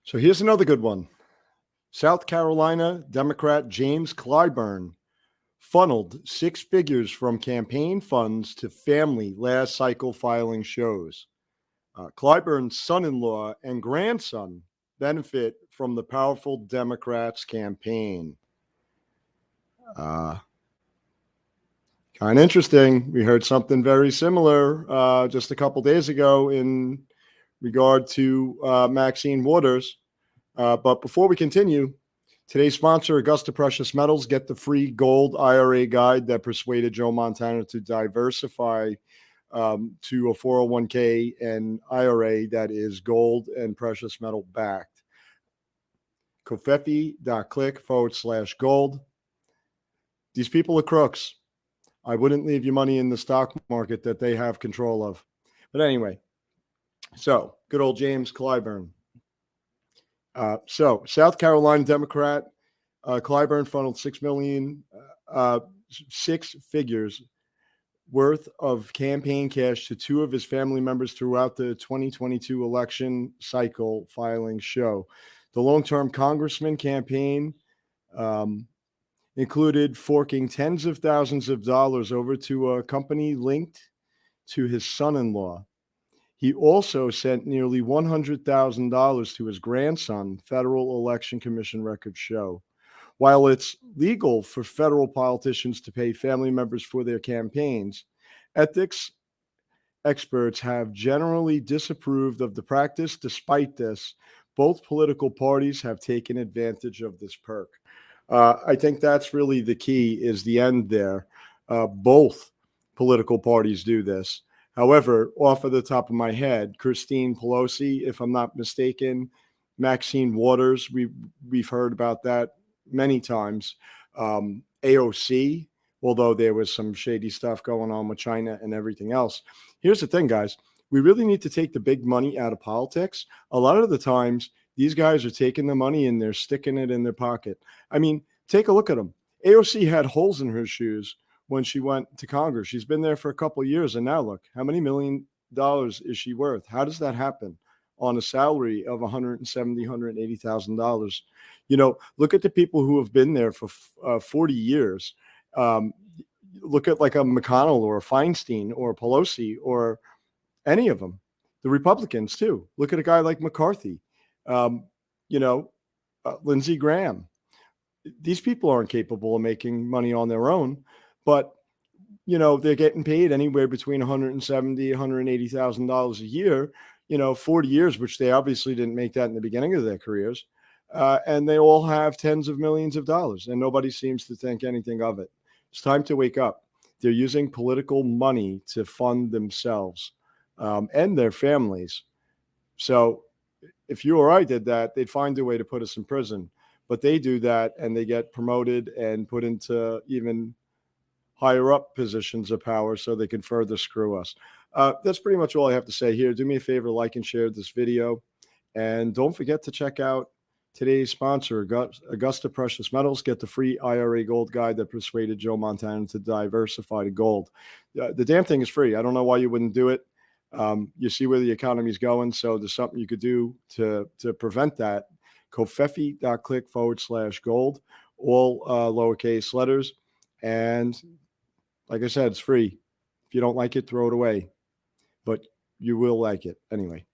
So here's another good one. South Carolina Democrat James Clyburn funneled six figures from campaign funds to family last cycle filing shows. Clyburn's son-in-law and grandson benefit from the powerful Democrats' campaign. Kind of interesting. We heard something very similar just a couple days ago in regard to Maxine Waters. But before we continue, today's sponsor, Augusta Precious Metals, get the free gold IRA guide that persuaded Joe Montana to diversify to a 401k and IRA that is gold and precious metal backed. Covfefe.click/gold. These people are crooks. I wouldn't leave your money in the stock market that they have control of. But anyway, so good old James Clyburn. So South Carolina Democrat Clyburn funneled $6 million, six figures worth of campaign cash to two of his family members throughout the 2022 election cycle filing show. The long-term congressman campaign included forking tens of thousands of dollars over to a company linked to his son-in-law. He also sent nearly $100,000 to his grandson, Federal Election Commission records show. While it's legal for federal politicians to pay family members for their campaigns, ethics experts have generally disapproved of the practice. Despite this, both political parties have taken advantage of this perk. I think that's really the key, is the end there. Both political parties do this. However, off of the top of my head, Christine Pelosi, if I'm not mistaken, Maxine Waters, we've heard about that many times. AOC, although there was some shady stuff going on with China and everything else. Here's the thing, guys. We really need to take the big money out of politics. A lot of the times, these guys are taking the money and they're sticking it in their pocket. I mean, take a look at them. AOC had holes in her shoes when she went to Congress. She's been there for a couple of years, and now look, how many $1 million is she worth? How does that happen on a salary of $170,000, $180,000? You know, look at the people who have been there for 40 years. Look at like a McConnell or a Feinstein or a Pelosi or any of them. The Republicans too. Look at a guy like McCarthy. Lindsey Graham. These people aren't capable of making money on their own. But, they're getting paid anywhere between $170,000, $180,000 a year, 40 years, which they obviously didn't make that in the beginning of their careers. And they all have tens of millions of dollars, and nobody seems to think anything of it. It's time to wake up. They're using political money to fund themselves and their families. So if you or I did that, they'd find a way to put us in prison. But they do that, and they get promoted and put into even higher up positions of power so they can further screw us. That's pretty much all I have to say here. Do me a favor, like and share this video. And don't forget to check out today's sponsor, Augusta Precious Metals. Get the free IRA gold guide that persuaded Joe Montana to diversify to gold. The damn thing is free. I don't know why you wouldn't do it. You see where the economy is going, so there's something you could do to prevent that. Covfefe.click/gold, all lowercase letters. And like I said, it's free. If you don't like it, throw it away. But you will like it anyway.